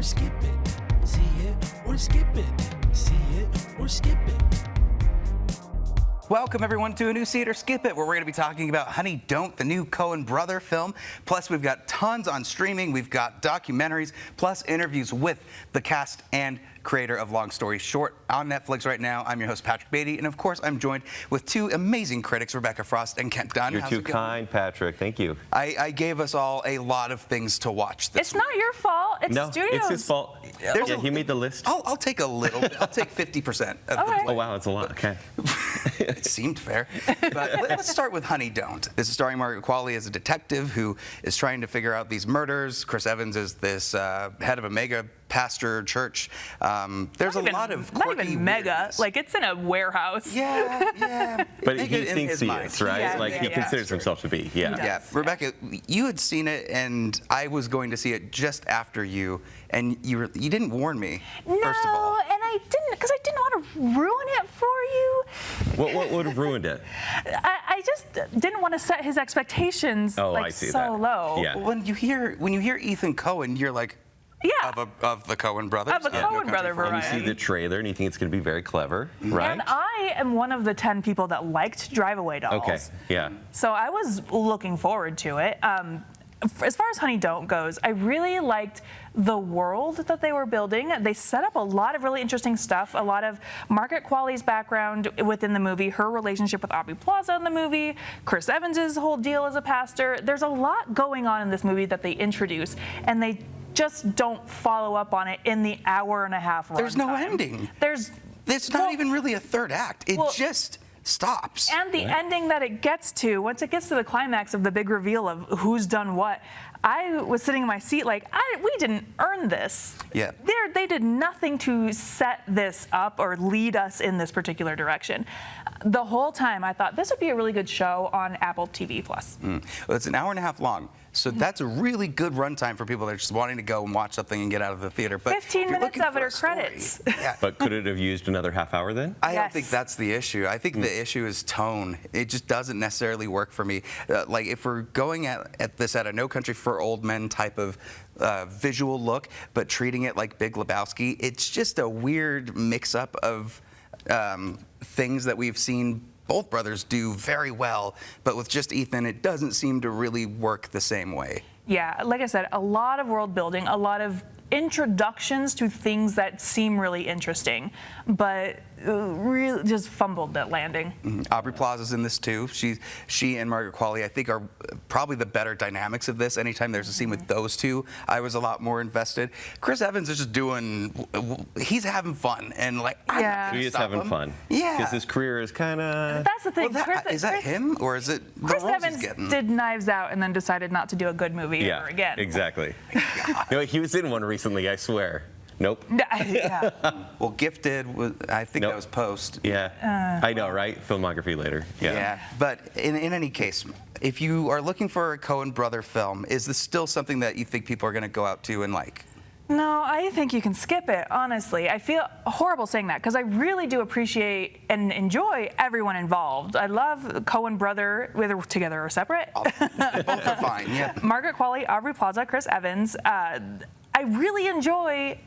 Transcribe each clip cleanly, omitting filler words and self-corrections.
skip it. See it or skip it. See it or skip it. Welcome, everyone, to a new See It or Skip It, where we're going to be talking about Honey Don't, the new Coen brother film. Plus, we've got tons on streaming. We've got documentaries, plus interviews with the cast and creator of Long Story Short on Netflix right now. I'm your host, Patrick Beatty, and of course, I'm joined with two amazing critics, Rebecca Frost and Kent Dunn. You're too kind, Patrick. Thank you. I gave us all a lot of things to watch this It's not your fault. It's No, studios. it's his fault. Yeah, he made the list. I'll take a little bit. I'll take 50% of the Okay. Oh, wow, that's a lot. Okay. It seemed fair. But let's start with Honey Don't. This is starring Margaret Qualley as a detective who is trying to figure out these murders. Chris Evans is this head of a mega pastor church. There's a lot of quirky, not even mega. weirdness. Like, it's in a warehouse. Yeah. But Mega he in thinks his he mind. is, right? Yeah, like, he yeah. considers himself to be. Yeah. Yeah, Rebecca, you had seen it, and I was going to see it just after you, and you didn't warn me. No, First of all, and I didn't, because I didn't want to ruin it for you. What would have ruined it? I just didn't want to set his expectations Oh, I like see so that. low. Yeah. when you hear Ethan Coen, you're like, Yeah. of the Coen brothers, Of the No Coen Country brother for Old And you variety. see the trailer, and you think it's going to be very clever, right? And I am one of the 10 people that liked Drive Away Dolls. Okay. Yeah. So I was looking forward to it. As far as Honey Don't goes, I really liked the world that they were building. They set up a lot of really interesting stuff, a lot of Margaret Qualley's background within the movie, her relationship with Aubrey Plaza in the movie, Chris Evans' whole deal as a pastor. There's a lot going on in this movie that they introduce, and they just don't follow up on it in the hour and a half runtime. There's no ending. It's not even really a third act. It just stops. And the ending that it gets to, once it gets to the climax of the big reveal of who's done what, I was sitting in my seat like, we didn't earn this. Yeah. They did nothing to set this up or lead us in this particular direction. The whole time I thought this would be a really good show on Apple TV+. Well, it's an hour and a half long, so that's a really good runtime for people that are just wanting to go and watch something and get out of the theater. But 15 if you're minutes looking of it for are a story- credits. Yeah. But could it have used another half hour then? I don't Yes. think that's the issue. I think the issue is tone. It just doesn't necessarily work for me. Like, if we're going at this at a No Country for Old Men type of visual look, but treating it like Big Lebowski, it's just a weird mix-up of things that we've seen both brothers do very well, but with just Ethan, it doesn't seem to really work the same way. Yeah, like I said, a lot of world building, a lot of introductions to things that seem really interesting, but really just fumbled at landing. Aubrey Plaza's in this too. She and Margaret Qualley, I think, are probably the better dynamics of this. Anytime there's a scene with those two, I was a lot more invested. Chris Evans is just he's having fun, and like, I'm not Yeah. gonna He is stop having him. fun. Yeah. Because his career is kind of... That's the thing. Is that him, or is it the Chris roles he's Evans getting? did Knives Out and then decided not to do a good movie ever again. Exactly. He was in one recently, I swear. Nope. Yeah. Well, Gifted was, I think Nope. that was post. Yeah. I know, right? Filmography later. Yeah, but in any case, if you are looking for a Coen brother film, is this still something that you think people are going to go out to and like? No, I think you can skip it, honestly. I feel horrible saying that because I really do appreciate and enjoy everyone involved. I love Coen brother, whether together or separate. Both are fine, yeah. Margaret Qualley, Aubrey Plaza, Chris Evans. I really enjoy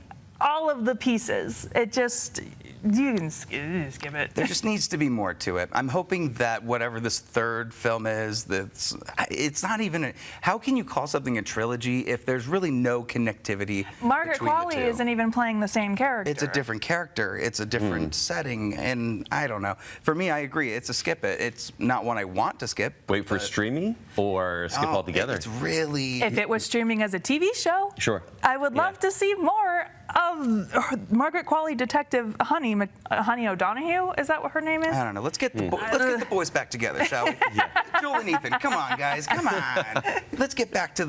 all of the pieces. It just, you can skip it. There just needs to be more to it. I'm hoping that whatever this third film is, it's not even how can you call something a trilogy if there's really no connectivity Margaret between the Qualley two? isn't even playing the same character. It's a different character. It's a different setting, and I don't know. For me, I agree. It's a skip it. It's not one I want to skip. Wait for but- streaming or skip altogether? It's really... If it was streaming as a TV show, Sure. I would love to see more of Margaret Qualley Detective Honey O'Donoghue. Is that what her name is? I don't know. Let's get the boys back together, shall we? Joel and Ethan, come on, guys, come on. Let's get back to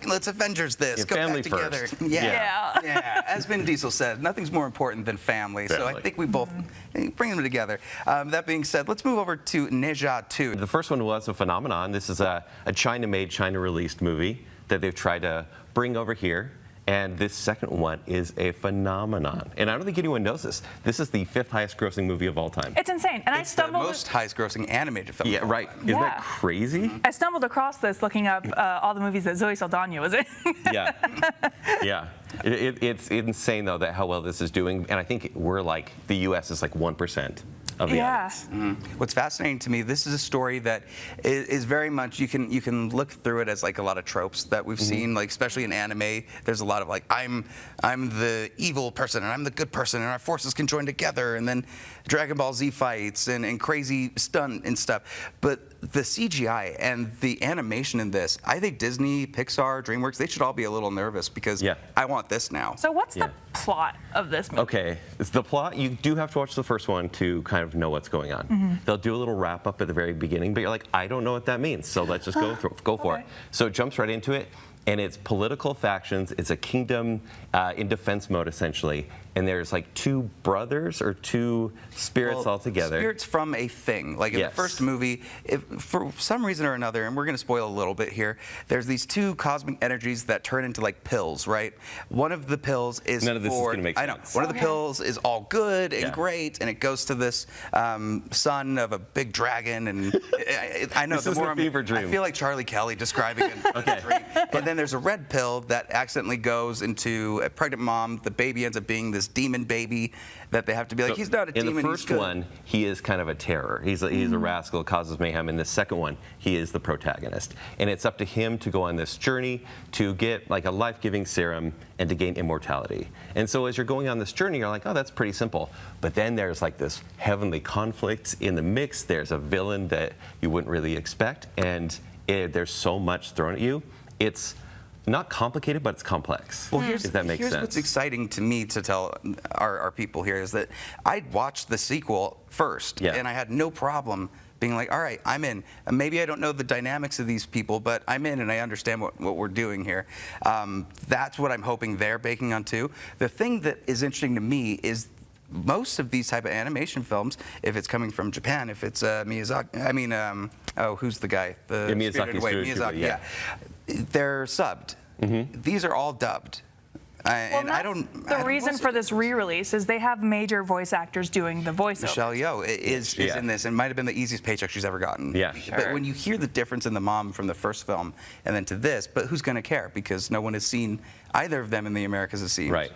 let's Avengers this. Yeah, Go family back together. first. Yeah. As Vin Diesel said, nothing's more important than family. So I Family. think we both bring them together. That being said, let's move over to Neja 2. The first one was a phenomenon. This is a China-made, China-released movie that they've tried to bring over here. And this second one is a phenomenon. And I don't think anyone knows this. This is the 5th highest grossing movie of all time. It's insane. And It's the most highest grossing animated film. Yeah, of all right. time. Isn't Yeah. that crazy? I stumbled across this looking up all the movies that Zoe Saldana was in. Yeah. Yeah. It's insane though that how well this is doing, and I think we're like the U.S. is like 1% of the audience. What's fascinating to me, this is a story that is very much, you can look through it as like a lot of tropes that we've seen, like especially in anime. There's a lot of like, I'm the evil person and I'm the good person and our forces can join together, and then Dragon Ball Z fights and crazy stunt and stuff. But the CGI and the animation in this, I think Disney, Pixar, DreamWorks, they should all be a little nervous because I want this now. So what's the plot of this movie? Okay, it's the plot, you do have to watch the first one to kind of know what's going on. They'll do a little wrap up at the very beginning, but you're like, I don't know what that means, so let's just go for it. So it jumps right into it, and it's political factions. It's a kingdom in defense mode, essentially. And there's like two brothers or two spirits all together. Spirits from a thing. Like in the first movie, if for some reason or another, and we're going to spoil a little bit here, there's these two cosmic energies that turn into like pills, right? One of the pills is None of this is for, going to make I know, sense. one of the pills is all good and great, and it goes to this son of a big dragon, and I know This the is more the fever dream. I feel like Charlie Kelly describing a dream. And then there's a red pill that accidentally goes into a pregnant mom. The baby ends up being this demon baby that they have to be like, he's not a demon, in the he's first good. one, he is kind of a terror. He's a rascal, causes mayhem. In the second one, he is the protagonist. And it's up to him to go on this journey to get like a life-giving serum and to gain immortality. And so as you're going on this journey, you're like, oh, that's pretty simple. But then there's like this heavenly conflict in the mix. There's a villain that you wouldn't really expect. And there's so much thrown at you. It's not complicated, but it's complex. Well, if that makes sense. What's exciting to me to tell our people here is that I watched the sequel first, and I had no problem being like, all right, I'm in. And maybe I don't know the dynamics of these people, but I'm in and I understand what we're doing here. That's what I'm hoping they're baking on too. The thing that is interesting to me is most of these type of animation films, if it's coming from Japan, if it's Miyazaki, who's the guy? The Spirited Away, Miyazaki, they're subbed. These are all dubbed. And I don't. The reason for this re-release is they have major voice actors doing the voiceover. Michelle Yeoh is in this, and might have been the easiest paycheck she's ever gotten. But when you hear the difference in the mom from the first film and then to this, but who's going to care? Because no one has seen either of them in the Americas, it seems. Right.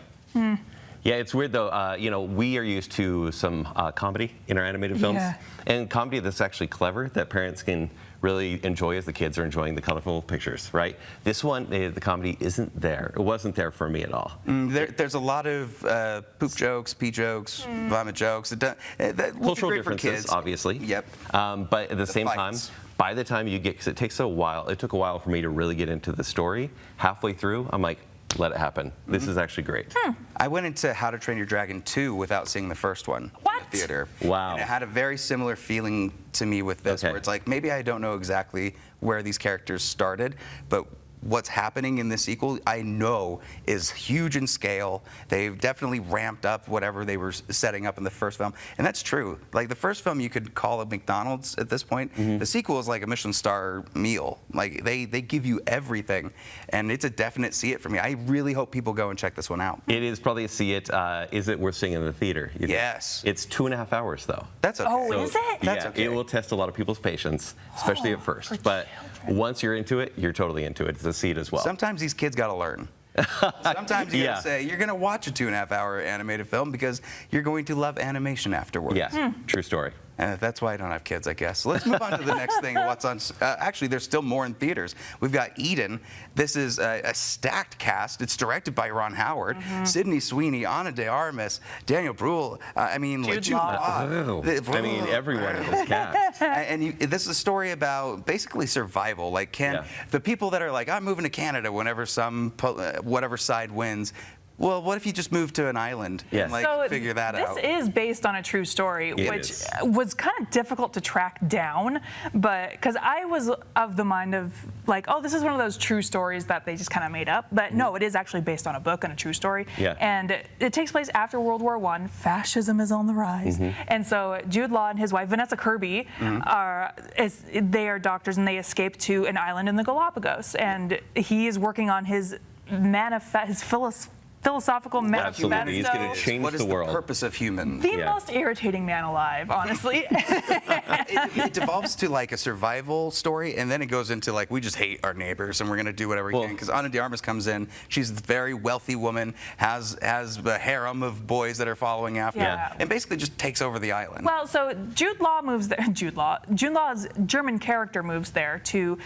Yeah, it's weird though. We are used to some comedy in our animated films, and comedy that's actually clever that parents can really enjoy as the kids are enjoying the colorful pictures. Right. This one, the comedy isn't there. It wasn't there for me at all. There's a lot of poop jokes, pee jokes, vomit jokes. Cultural differences, kids. obviously. But at the same time, by the time you get, because it takes a while. It took a while for me to really get into the story. Halfway through, I'm like, let it happen. This is actually great. I went into How to Train Your Dragon 2 without seeing the first one in the theater. Wow. And it had a very similar feeling to me with this, where it's like, maybe I don't know exactly where these characters started, but what's happening in this sequel, I know, is huge in scale. They've definitely ramped up whatever they were setting up in the first film, and that's true. Like the first film, you could call it McDonald's at this point. The sequel is like a Michelin star meal. Like they give you everything, and it's a definite see it for me. I really hope people go and check this one out. It is probably a see it. Is it worth seeing in the theater? Yes. It's 2.5 hours though. That's okay. Oh, is it? That's okay. It will test a lot of people's patience, especially at first. But once you're into it, you're totally into it. It's a seat as well. Sometimes these kids got to learn. Sometimes you gotta say, you're gonna watch a 2.5-hour animated film because you're going to love animation afterwards. Yeah, true story. That's why I don't have kids, I guess. So let's move on to the next thing. What's on? Actually, there's still more in theaters. We've got Eden. This is a stacked cast. It's directed by Ron Howard, Sydney Sweeney, Ana de Armas, Daniel Bruhl. Jude Law. Everyone in this cast. And this is a story about basically survival. Like, can the people that are like, I'm moving to Canada whenever whatever side wins. Well, what if you just moved to an island and figure that out? This is based on a true story, which was kind of difficult to track down, but because I was of the mind of like, oh, this is one of those true stories that they just kind of made up. But no, it is actually based on a book and a true story. And it takes place after World War I. Fascism is on the rise. And so Jude Law and his wife, Vanessa Kirby, they are doctors and they escape to an island in the Galapagos. And he is working on his philosophical manifesto. Absolutely, he's going to change What is the world. the purpose of human? The Yeah. most irritating man alive, honestly. It devolves to like a survival story, and then it goes into like we just hate our neighbors and we're gonna do whatever we can. Because Ana de Armas comes in, she's a very wealthy woman, has a harem of boys that are following after Yeah. her, and basically just takes over the island. Well, so Jude Law moves there. Jude Law's German character moves there to,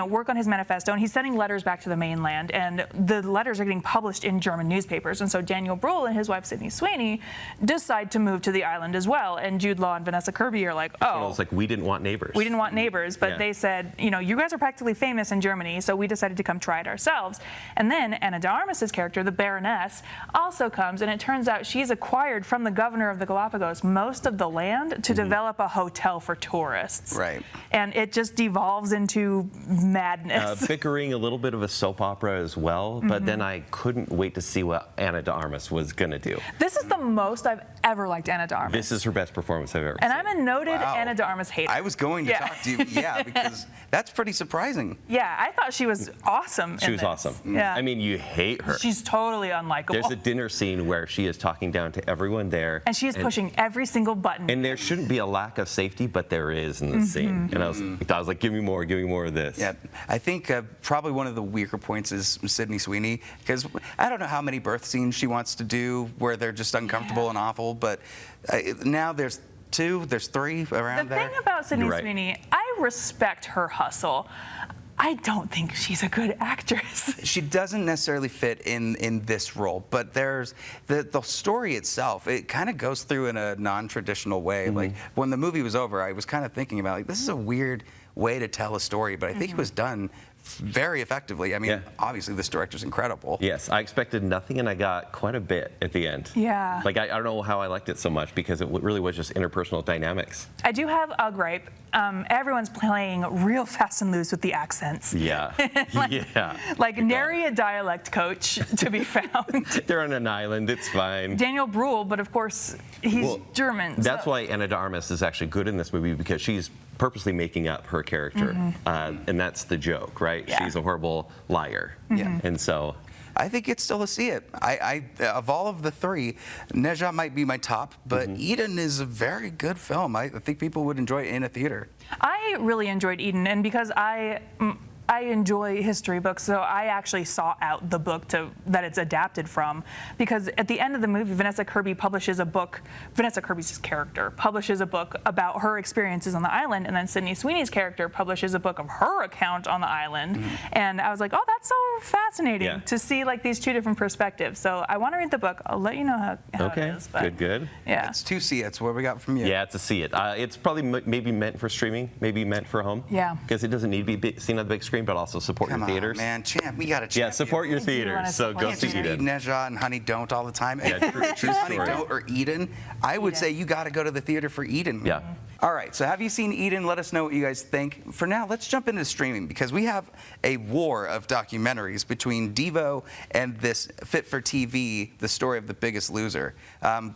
work on his manifesto, and he's sending letters back to the mainland, and the letters are getting published in German newspapers. And so Daniel Bruhl and his wife Sydney Sweeney decide to move to the island as well. And Jude Law and Vanessa Kirby are like, oh, It's like we didn't want neighbors. we didn't want neighbors, but Yeah. they said, you guys are practically famous in Germany, so we decided to come try it ourselves. And then Ana de Armas's character, the Baroness, also comes, and it turns out she's acquired from the governor of the Galapagos most of the land to develop a hotel for tourists. Right. And it just devolves into madness. Bickering, a little bit of a soap opera as well, but then I couldn't wait to see what Ana de Armas was going to do. This is the most I've ever liked Ana de Armas. This is her best performance I've ever and seen. I'm a noted Wow. Ana de Armas hater. I was going to Yeah. talk to you, because that's pretty surprising. Yeah, I thought she was awesome. She in was this. awesome. Yeah. I mean, you hate her. She's totally unlikable. There's a dinner scene where she is talking down to everyone there. and she is pushing every single button. And there shouldn't be a lack of safety, but there is in this scene. And I was like, give me more of this. Yeah, I think probably one of the weaker points is Sydney Sweeney, because I don't know how many birth scenes she wants to do where they're just uncomfortable and awful, but now there's 2, there's 3 around The there. thing about Sydney You're right. Sweeney, I respect her hustle. I don't think she's a good actress. She doesn't necessarily fit in this role, but there's the story itself. It kind of goes through in a non-traditional way. Like when the movie was over, I was kind of thinking about like this is a weird way to tell a story, but I think it was done very effectively. I mean, Yeah. obviously this director's incredible. Yes, I expected nothing, and I got quite a bit at the end. Yeah. Like, I don't know how I liked it so much, because it really was just interpersonal dynamics. I do have a gripe. Everyone's playing real fast and loose with the accents. Yeah. Yeah. Like nary a dialect coach to be found. They're on an island, it's fine. Daniel Bruhl, but of course he's Well, German. That's so- why Ana de Armas is actually good in this movie, because she's purposely making up her character. And that's the joke, right? Yeah. She's a horrible liar. Yeah. And so, I think it's still a see it. I of all of the 3, Neja might be my top, but Eden is a very good film. I think people would enjoy it in a theater. I really enjoyed Eden, and because I enjoy history books, so I actually sought out the book that it's adapted from, because at the end of the movie, Vanessa Kirby's character publishes a book about her experiences on the island, and then Sydney Sweeney's character publishes a book of her account on the island, and I was like, oh, that's so fascinating Yeah. to see like these 2 different perspectives. So I want to read the book. I'll let you know how okay, it is. But good. Yeah. It's 2 see it's what we got from you. Yeah, it's a see it. It's probably maybe meant for streaming, maybe meant for home. Yeah. Because it doesn't need to be seen on the big screen, but also support Come your on, theaters. man, champ, we got to Yeah, support your I do wanna theaters. So support go your see Just read Eden. Neja and Honey Don't all the time. And Yeah, true choose Honey story. Don't or Eden. I would say you got to go to the theater for Eden. Yeah. All right, so have you seen Eden? Let us know what you guys think. For now, let's jump into streaming, because we have a war of documentaries between Devo and this Fit for TV, The Story of the Biggest Loser.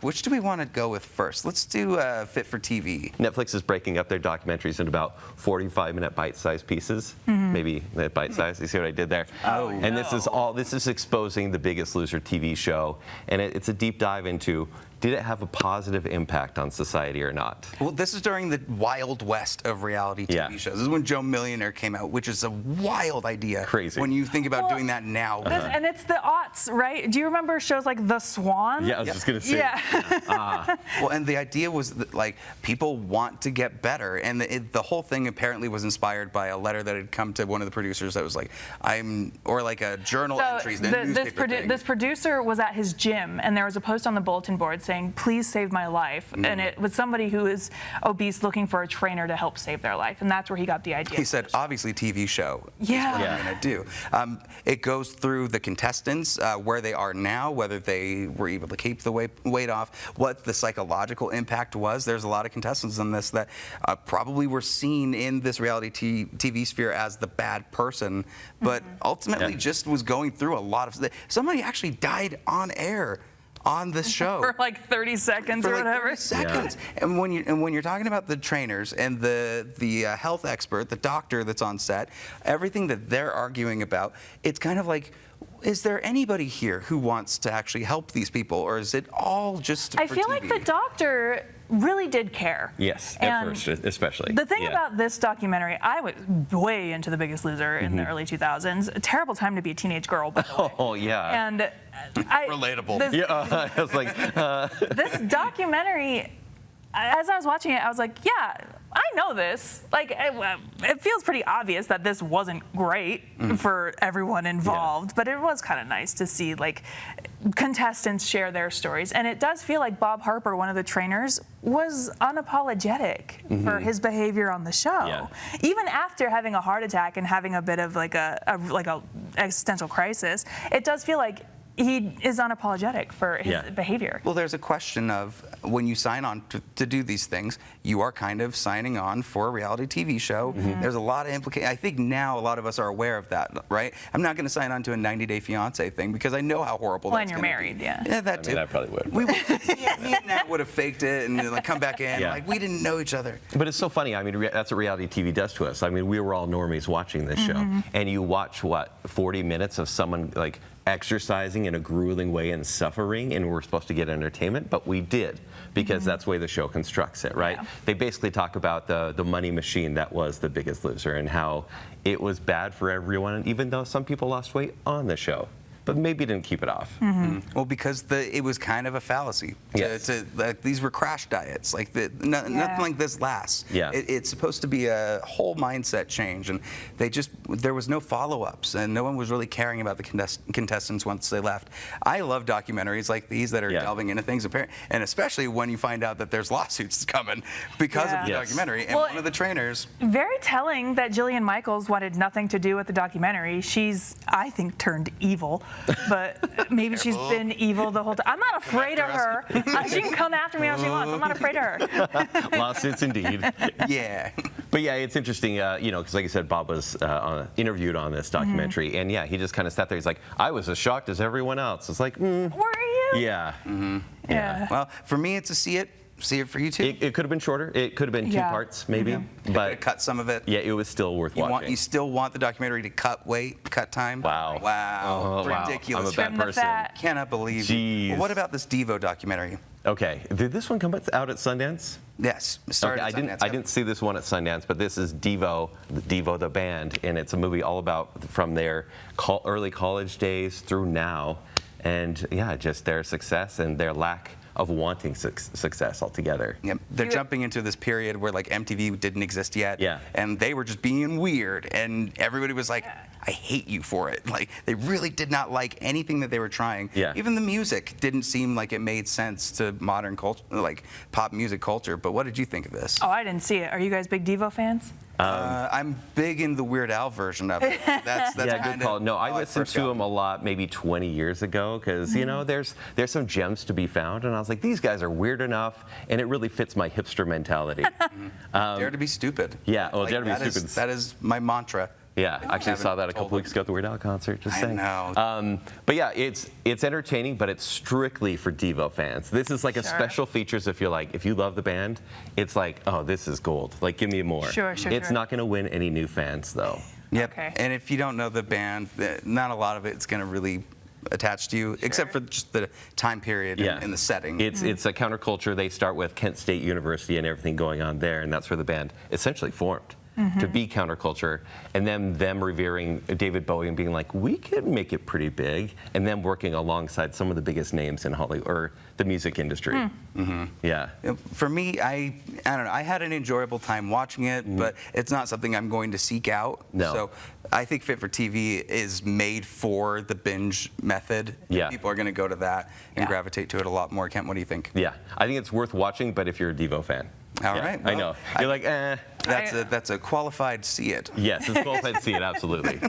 Which do we want to go with first? Let's do Fit for TV. Netflix is breaking up their documentaries into about 45-minute bite-sized pieces. Maybe that bite-sized. You see what I did there? Oh, and this is exposing the Biggest Loser TV show, and it's a deep dive into, did it have a positive impact on society or not? Well, this is during the wild west of reality TV Yeah. shows. This is when Joe Millionaire came out, which is a wild idea. Crazy. When you think about Well, doing that now. And it's the aughts, right? Do you remember shows like The Swan? Yeah, I was just gonna say. Yeah. Well, and the idea was that, like, people want to get better, and the whole thing apparently was inspired by a letter that had come to one of the producers that was like, or like a journal entries, a newspaper thing. This producer was at his gym, and there was a post on the bulletin board saying, "Please save my life," and it was somebody who is obese looking for a trainer to help save their life, and that's where he got the idea. He said, obviously, TV show is Yeah. what Yeah. I'm going to do. It goes through the contestants, where they are now, whether they were able to keep the weight off, what the psychological impact was. There's a lot of contestants in this that probably were seen in this reality TV sphere as the bad person, but ultimately Yeah. just was going through a lot of... Somebody actually died on air on this show. For like 30 seconds For or like whatever. 30 seconds. And when you're talking about the trainers and the health expert, the doctor that's on set, everything that they're arguing about, it's kind of like, is there anybody here who wants to actually help these people, or is it all just for I feel like TV? the doctor really did care. Yes, at first, especially. The thing about this documentary, I was way into The Biggest Loser in the early 2000s. A terrible time to be a teenage girl, by the way. Oh, yeah. And Relatable. This, Yeah, I was like, this documentary, as I was watching it, I was like, yeah, I know this. Like, it feels pretty obvious that this wasn't great for everyone involved, but it was kind of nice to see, like, contestants share their stories. And it does feel like Bob Harper, one of the trainers, was unapologetic for his behavior on the show. Yeah. Even after having a heart attack and having a bit of like a existential crisis, it does feel like he is unapologetic for his behavior. Well, there's a question of when you sign on to do these things, you are kind of signing on for a reality TV show. There's a lot of implications. I think now a lot of us are aware of that, right? I'm not going to sign on to a 90 Day Fiancé thing because I know how horrible that's When going you're to be. married, yeah. Yeah, that I too. mean, I probably would. We me and Nat would have faked it and like come back in like we didn't know each other. But it's so funny. I mean, that's what reality TV does to us. I mean, we were all normies watching this show, and you watch, what, 40 minutes of someone, like, exercising in a grueling way and suffering, and we're supposed to get entertainment, but we did, because that's the way the show constructs it, right? Yeah. They basically talk about the money machine that was The Biggest Loser and how it was bad for everyone, even though some people lost weight on the show, but maybe didn't keep it off. Well, because it was kind of a fallacy. Yes. Like, these were crash diets. Like nothing like this lasts. Yeah. It's supposed to be a whole mindset change, and there was no follow-ups, and no one was really caring about the contestants once they left. I love documentaries like these that are delving into things, and especially when you find out that there's lawsuits coming because of the documentary. And one of the trainers. Very telling that Jillian Michaels wanted nothing to do with the documentary. She's, I think, turned evil. But maybe she's been evil the whole time. I'm not afraid of her. She can come after me all she wants. I'm not afraid of her. Lawsuits indeed. Yeah. But yeah, it's interesting, because like I said, Bob was interviewed on this documentary, and yeah, he just kind of sat there. He's like, I was as shocked as everyone else. It's like, Were you? yeah. Yeah. Well, for me, it's a see it for you too. It could have been shorter. It could have been two parts, maybe. But Cut some of it. yeah, it was still worth watching. You still want the documentary to cut time? Wow. Wow. Oh, wow. Ridiculous. I'm a bad Trim the person. fat. Cannot believe Jeez. it. Well, what about this Devo documentary? Okay, did this one come out at Sundance? Yes, it started Okay, at Sundance. I didn't see this one at Sundance, but this is Devo the band, and it's a movie all about from their early college days through now, and yeah, just their success and their lack of wanting success altogether. Yep. They're jumping into this period where like MTV didn't exist yet, Yeah. and they were just being weird, and everybody was like, I hate you for it. Like, they really did not like anything that they were trying. Yeah. Even the music didn't seem like it made sense to modern culture, like pop music culture. But what did you think of this? Oh, I didn't see it. Are you guys big Devo fans? I'm big in the Weird Al version of it. That's Yeah, kind good call. of No, I how listened first to got them a lot, maybe 20 years ago, because you know there's some gems to be found, and I was like, these guys are weird enough, and it really fits my hipster mentality. Dare to be stupid. Yeah, well, Dare to Be that is- Stupid. That is my mantra. Yeah, I actually saw that a haven't couple told weeks ago at the Weird Al concert. Just I saying. know. But yeah, it's entertaining, but it's strictly for Devo fans. This is like a Sure. special features if you love the band. It's like, oh, this is gold. Like, give me more. Sure, It's sure. not going to win any new fans though. Yep. Okay. And if you don't know the band, not a lot of it's going to really attach to you, except for just the time period and the setting. It's a counterculture. They start with Kent State University and everything going on there, and that's where the band essentially formed. To be counterculture, and then them revering David Bowie and being like, we could make it pretty big, and then working alongside some of the biggest names in Hollywood or the music industry. Yeah. For me, I don't know. I had an enjoyable time watching it, but it's not something I'm going to seek out. No. So I think Fit for TV is made for the binge method. Yeah. People are going to go to that and Yeah. gravitate to it a lot more. Kent, what do you think? Yeah, I think it's worth watching, but if you're a Devo fan. All Yeah, right, I well, know. You're like, eh. That's a qualified see it. Yes, it's qualified to see it, absolutely.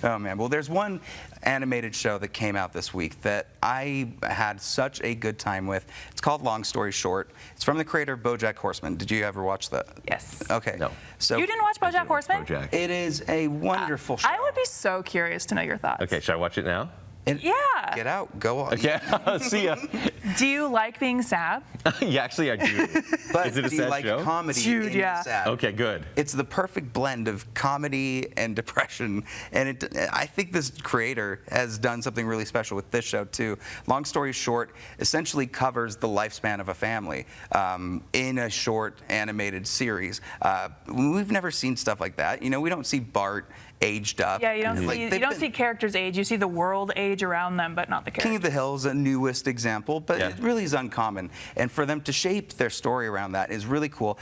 Oh man, well there's one animated show that came out this week that I had such a good time with. It's called Long Story Short. It's from the creator of BoJack Horseman. Did you ever watch that? Yes. Okay. No. So You didn't watch I do BoJack like Horseman? BoJack. it is a wonderful show. I would be so curious to know your thoughts. Okay, should I watch it now? And Yeah. Get out. Go on. Yeah, see ya. Do you like being sad? Yeah, actually, I do. But Is it a do you sad like show? comedy Dude, in yeah. sad? Okay, good. It's the perfect blend of comedy and depression, and I think this creator has done something really special with this show too. Long story short, essentially covers the lifespan of a family in a short animated series. We've never seen stuff like that. You know, we don't see Bart aged up. Yeah, you don't Like, see you they've don't been- see characters age. You see the world age around them, but not the King characters. of the Hill is a newest example, but Yeah. it really is uncommon. And for them to shape their story around that is really cool.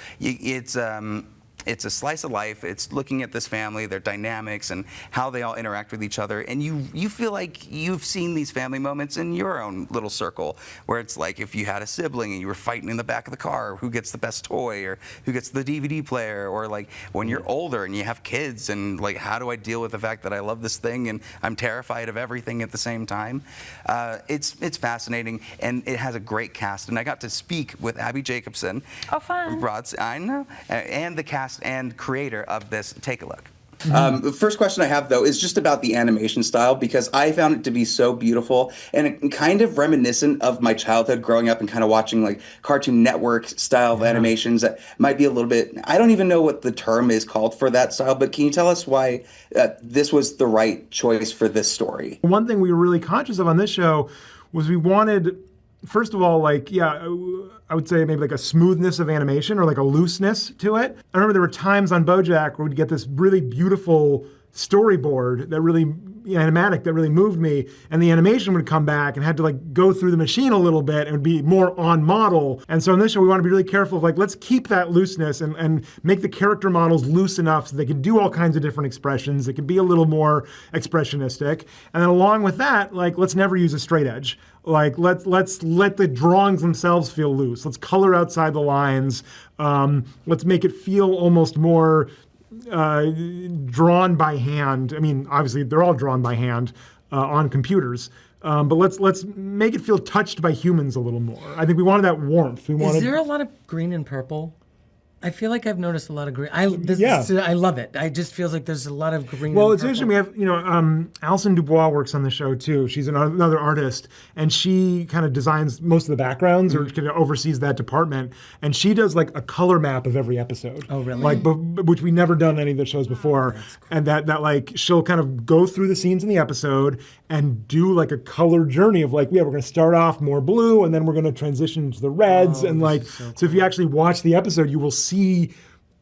It's a slice of life. It's looking at this family, their dynamics, and how they all interact with each other. And you feel like you've seen these family moments in your own little circle, where it's like if you had a sibling and you were fighting in the back of the car, who gets the best toy, or who gets the DVD player, or like when you're older and you have kids, and like how do I deal with the fact that I love this thing and I'm terrified of everything at the same time. It's fascinating, and it has a great cast. And I got to speak with Abby Jacobson. Oh, fun. I know, and the cast and creator of this. Take a look. The first question I have, though, is just about the animation style, because I found it to be so beautiful and kind of reminiscent of my childhood growing up and kind of watching like Cartoon Network style of animations that might be a little bit, I don't even know what the term is called for that style, but can you tell us why this was the right choice for this story? One thing we were really conscious of on this show was we wanted, first of all, like, yeah, I would say maybe like a smoothness of animation or like a looseness to it. I remember there were times on BoJack where we'd get this really beautiful storyboard that really animatic that really moved me, and the animation would come back and had to like go through the machine a little bit and it would be more on model. And so in this show we want to be really careful of like, let's keep that looseness and make the character models loose enough so they can do all kinds of different expressions. It can be a little more expressionistic. And then along with that, like, let's never use a straight edge. Like, let's let the drawings themselves feel loose. Let's color outside the lines. Let's make it feel almost more drawn by hand. I mean, obviously they're all drawn by hand on computers, but let's make it feel touched by humans a little more. I think we wanted that warmth. Is there a lot of green and purple? I feel like I've noticed a lot of green. I love it. I just feels like there's a lot of green. Well, and it's purple. interesting. We have, Alison Dubois works on the show too. She's another artist, and she kind of designs most of the backgrounds or kind of oversees that department. And she does like a color map of every episode. Oh, really? Like, which we never done any of the shows before. And that like she'll kind of go through the scenes in the episode and do like a color journey of like, yeah, we're going to start off more blue, and then we're going to transition to the reds, and like, so if you actually watch the episode, you will see.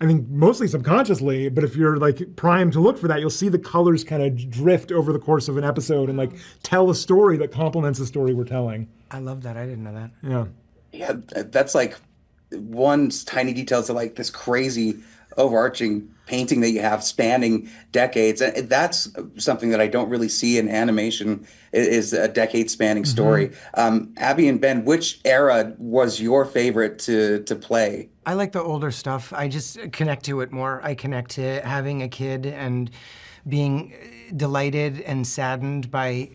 I think mostly subconsciously, but if you're like primed to look for that, you'll see the colors kind of drift over the course of an episode and like tell a story that complements the story we're telling. I love that. I didn't know that. Yeah. Yeah, that's like one tiny detail to like this crazy overarching painting that you have spanning decades. And that's something that I don't really see in animation, is a decade spanning story. Abby and Ben, which era was your favorite to play? I like the older stuff. I just connect to it more. I connect to having a kid and being delighted and saddened by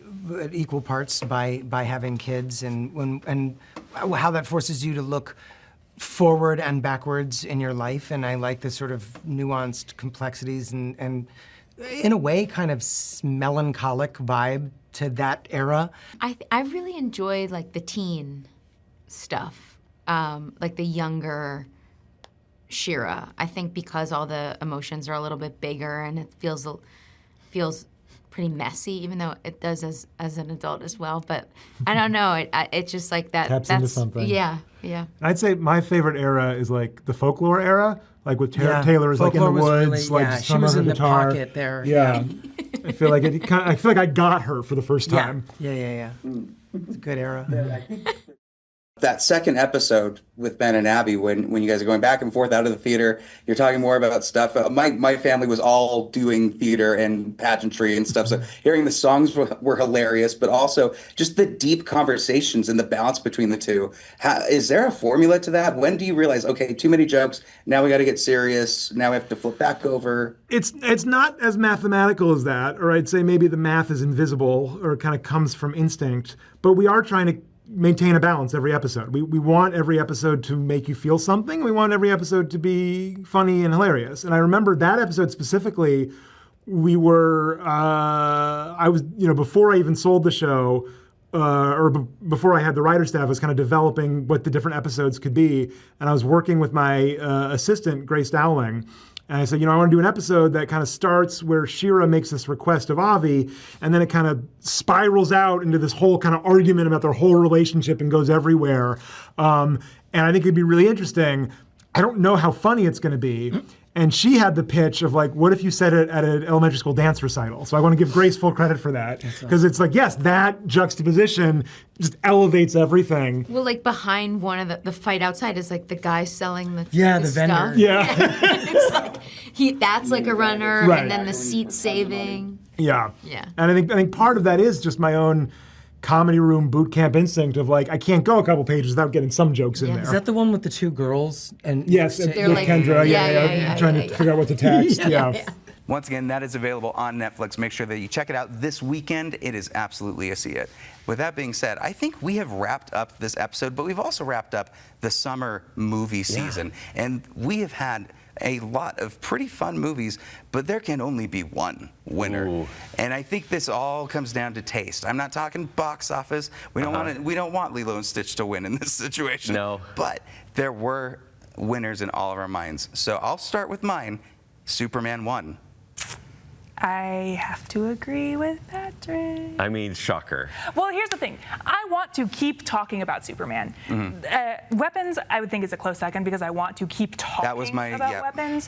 equal parts by having kids, and how that forces you to look forward and backwards in your life. And I like the sort of nuanced complexities and in a way kind of melancholic vibe to that era. I really enjoy like the teen stuff, like the younger Shira. I think because all the emotions are a little bit bigger and it feels pretty messy, even though it does as an adult as well. But I don't know. It's just like that. Taps into something. Yeah. I'd say my favorite era is like the folklore era, like with Yeah, Taylor is like in the folklore was woods, really- like yeah, just she humming was her in the guitar. pocket there. Yeah, I feel like I got her for the first time. Yeah. It's a good era. That second episode with Ben and Abby, when you guys are going back and forth out of the theater, you're talking more about stuff. My family was all doing theater and pageantry and stuff, so hearing the songs were hilarious, but also just the deep conversations and the balance between the two. Is there a formula to that? When do you realize, okay, too many jokes, now we got to get serious, now we have to flip back over? It's not as mathematical as that, or I'd say maybe the math is invisible or kind of comes from instinct, but we are trying to maintain a balance every episode. We want every episode to make you feel something. We want every episode to be funny and hilarious. And I remember that episode specifically, we were, I was, before I even sold the show, before I had the writer staff, I was kind of developing what the different episodes could be. And I was working with my assistant, Grace Dowling. And I said, I want to do an episode that kind of starts where Shira makes this request of Avi, and then it kind of spirals out into this whole kind of argument about their whole relationship and goes everywhere. And I think it'd be really interesting. I don't know how funny it's going to be. And she had the pitch of like, what if you said it at an elementary school dance recital? So I want to give Grace full credit for that. Because it's like, yes, that juxtaposition just elevates everything. Well, like behind one of the fight outside is like the guy selling the the stuff. vendor. Yeah. It's like that's like a runner, Right. and then the seat saving. Yeah. Yeah. And I think part of that is just my own comedy room boot camp instinct of like, I can't go a couple pages without getting some jokes in Yeah. there. Is that the one with the two girls? And Yes, with like- Kendra, yeah, trying to figure out what to text. Yeah. Once again, that is available on Netflix. Make sure that you check it out this weekend. It is absolutely a see it. With that being said, I think we have wrapped up this episode, but we've also wrapped up the summer movie season. And we have had a lot of pretty fun movies, but there can only be one winner. Ooh. And I think this all comes down to taste. I'm not talking box office. We don't want Lilo and Stitch to win in this situation. No. But there were winners in all of our minds. So I'll start with mine. Superman won. I have to agree with Patrick. I mean, shocker. Well, here's the thing. I want to keep talking about Superman. Weapons, I would think, is a close second because I want to keep talking about weapons.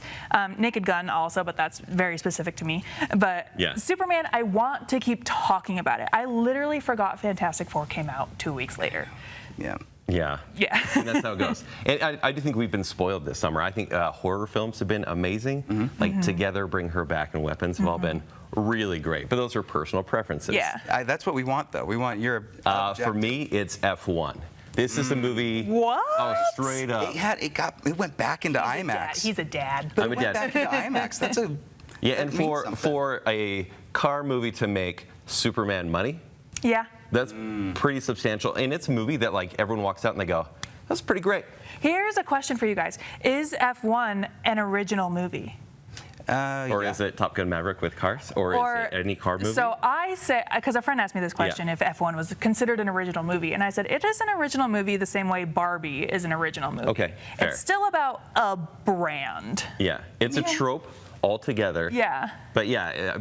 Naked Gun also, but that's very specific to me. But Superman, I want to keep talking about it. I literally forgot Fantastic Four came out 2 weeks later. Yeah. Yeah. Yeah. And that's how it goes. And I do think we've been spoiled this summer. I think horror films have been amazing. Like Together, Bring Her Back, and Weapons have all been really great. But those are personal preferences. Yeah. That's what we want, though. We want your For me, it's F1. This is a movie. What? Oh, straight up. It went back into IMAX. He's a dad. I'm a It went dad. back into IMAX. That's a And that means something. for a car movie to make Superman money, Yeah. that's pretty substantial. And it's a movie that like everyone walks out and they go, that's pretty great. Here's a question for you guys. Is F1 an original movie? Or is it Top Gun Maverick with cars? Or is it any car movie? So I say, because a friend asked me this question, if F1 was considered an original movie, and I said, it is an original movie the same way Barbie is an original movie. Okay, fair. It's still about a brand. Yeah, it's a trope altogether. Yeah. But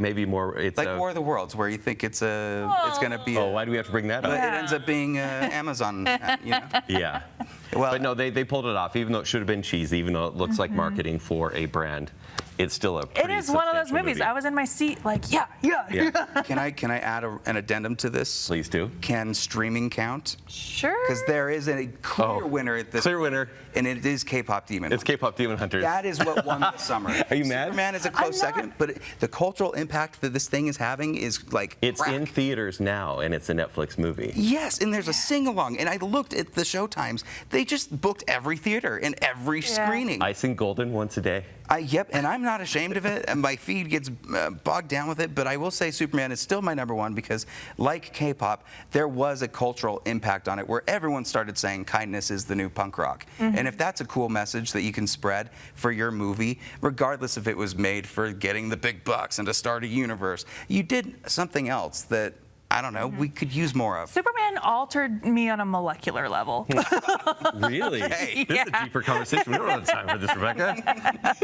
maybe more. It's like War of the Worlds, where you think it's going to be. Oh, why do we have to bring that up? It ends up being Amazon. Yeah. Well, but no, they pulled it off, even though it should have been cheesy, even though it looks like marketing for a brand. It's still a pretty It is one of those substantial movies. movie. I was in my seat like, yeah. Can I add an addendum to this? Please do. Can streaming count? Sure. Because there is a clear winner at this. Clear winner. And it is K-pop Demon. It's K-pop Demon Hunters. That is what won the summer. Are you mad? Superman is a close second, but the cultural impact that this thing is having is like It's crack. in theaters now, and it's a Netflix movie. Yes, and there's a sing-along, and I looked at the showtimes. They just booked every theater and every screening. Icing Golden once a day. Yep, and I'm not ashamed of it, and my feed gets bogged down with it, but I will say Superman is still my number one because, like K-pop, there was a cultural impact on it where everyone started saying kindness is the new punk rock. And if that's a cool message that you can spread for your movie, regardless if it was made for getting the big bucks and to start a universe, you did something else that, I don't know, we could use more of. Superman altered me on a molecular level. Really? Hey, this is a deeper conversation. We don't have time for this, Rebecca.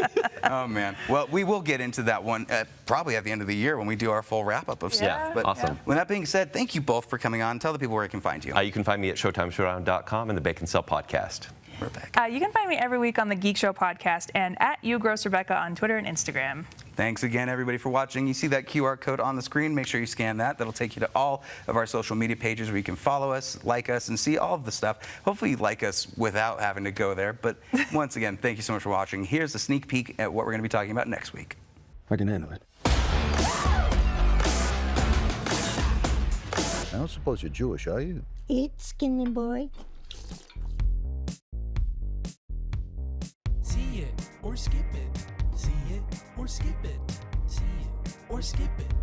Oh, man. Well, we will get into that one probably at the end of the year when we do our full wrap-up of stuff. Yeah, But awesome. With that being said, thank you both for coming on. Tell the people where I can find you. You can find me at ShowtimeShowdown.com and the Bacon Cell Podcast. Rebecca. You can find me every week on the Geek Show podcast and at YouGrossRebecca on Twitter and Instagram. Thanks again, everybody, for watching. You see that QR code on the screen. Make sure you scan that. That'll take you to all of our social media pages where you can follow us, like us, and see all of the stuff. Hopefully you like us without having to go there. But once again, thank you so much for watching. Here's a sneak peek at what we're going to be talking about next week. I can handle it. I don't suppose you're Jewish, are you? Eat, skinny boy. See it or skip it. See it or skip it. See it or skip it.